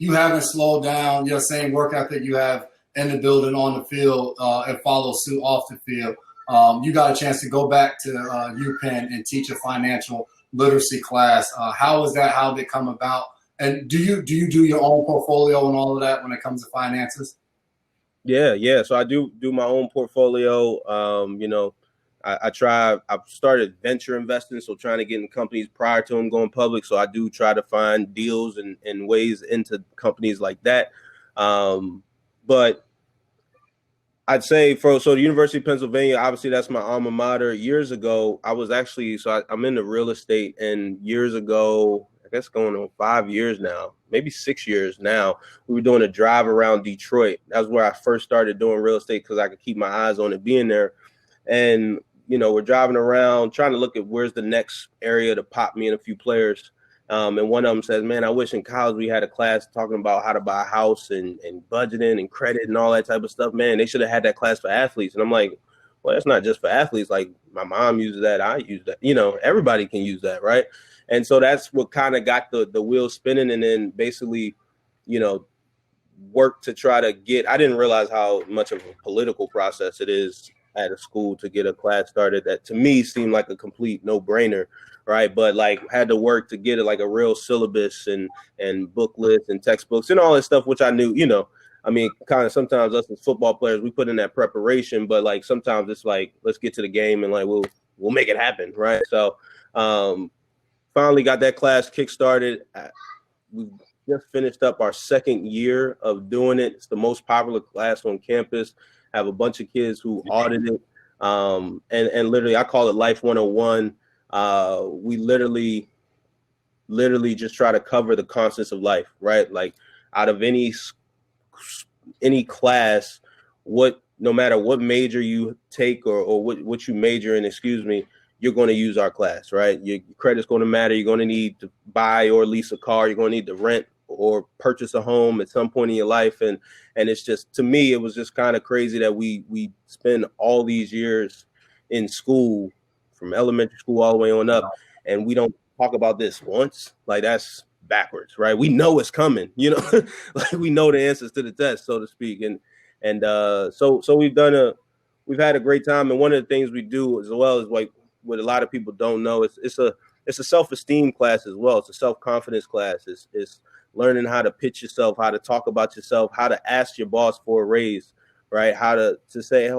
you haven't slowed down your same work ethic you have in the building, on the field, and follow suit off the field. You got a chance to go back to UPenn and teach a financial literacy class. How was that? How did it come about? And do you do your own portfolio and all of that when it comes to finances? Yeah. So I do my own portfolio. I've started venture investing, so trying to get in companies prior to them going public. So I do try to find deals and ways into companies like that. But I'd say so the University of Pennsylvania, obviously that's my alma mater. Years ago, I'm into real estate, and years ago, I guess going on 5 years now, maybe 6 years now, we were doing a drive around Detroit. That was where I first started doing real estate because I could keep my eyes on it being there. And, we're driving around trying to look at where's the next area to pop me and a few players. And one of them says, man, I wish in college we had a class talking about how to buy a house and budgeting and credit and all that type of stuff. Man, they should have had that class for athletes. And I'm like, well, it's not just for athletes. Like my mom uses that. I use that. Everybody can use that. Right. And so that's what kind of got the wheel spinning. And then basically, work to try to I didn't realize how much of a political process it is at a school to get a class started that to me seemed like a complete no-brainer. Right. But like had to work to get it like a real syllabus and booklets and textbooks and all that stuff, which I knew, kind of sometimes us as football players, we put in that preparation, but like sometimes it's like, let's get to the game and like, we'll make it happen. Right. So finally got that class kickstarted. We just finished up our second year of doing it. It's the most popular class on campus. I have a bunch of kids who audit it. And literally I call it Life 101. We literally just try to cover the constants of life, right? Like out of any class, no matter what major you take or what you major in, you're going to use our class, right? Your credit's going to matter. You're going to need to buy or lease a car. You're going to need to rent or purchase a home at some point in your life. And it's just, to me, it was just kind of crazy that we spend all these years in school, from elementary school all the way on up, and we don't talk about this once. Like that's backwards, right? We know it's coming, like we know the answers to the test, so to speak. And so we've had a great time. And one of the things we do as well is like what a lot of people don't know, it's a self-esteem class as well. It's a self-confidence class. It's learning how to pitch yourself, how to talk about yourself, how to ask your boss for a raise, right? How to say,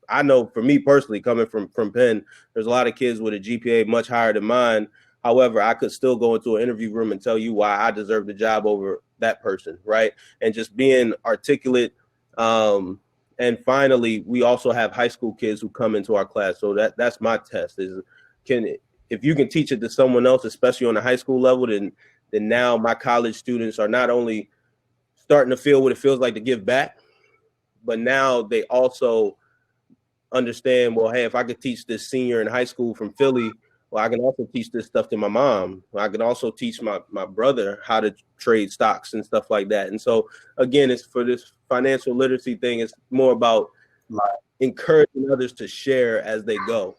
I know for me personally, coming from Penn, there's a lot of kids with a GPA much higher than mine. However, I could still go into an interview room and tell you why I deserve the job over that person, right? And just being articulate. And finally, we also have high school kids who come into our class. So that's my test if you can teach it to someone else, especially on the high school level, then now my college students are not only starting to feel what it feels like to give back, but now they also understand, well, hey, if I could teach this senior in high school from Philly, well, I can also teach this stuff to my mom. I can also teach my brother how to trade stocks and stuff like that. And so, again, it's for this financial literacy thing. It's more about encouraging others to share as they go.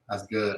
That's good.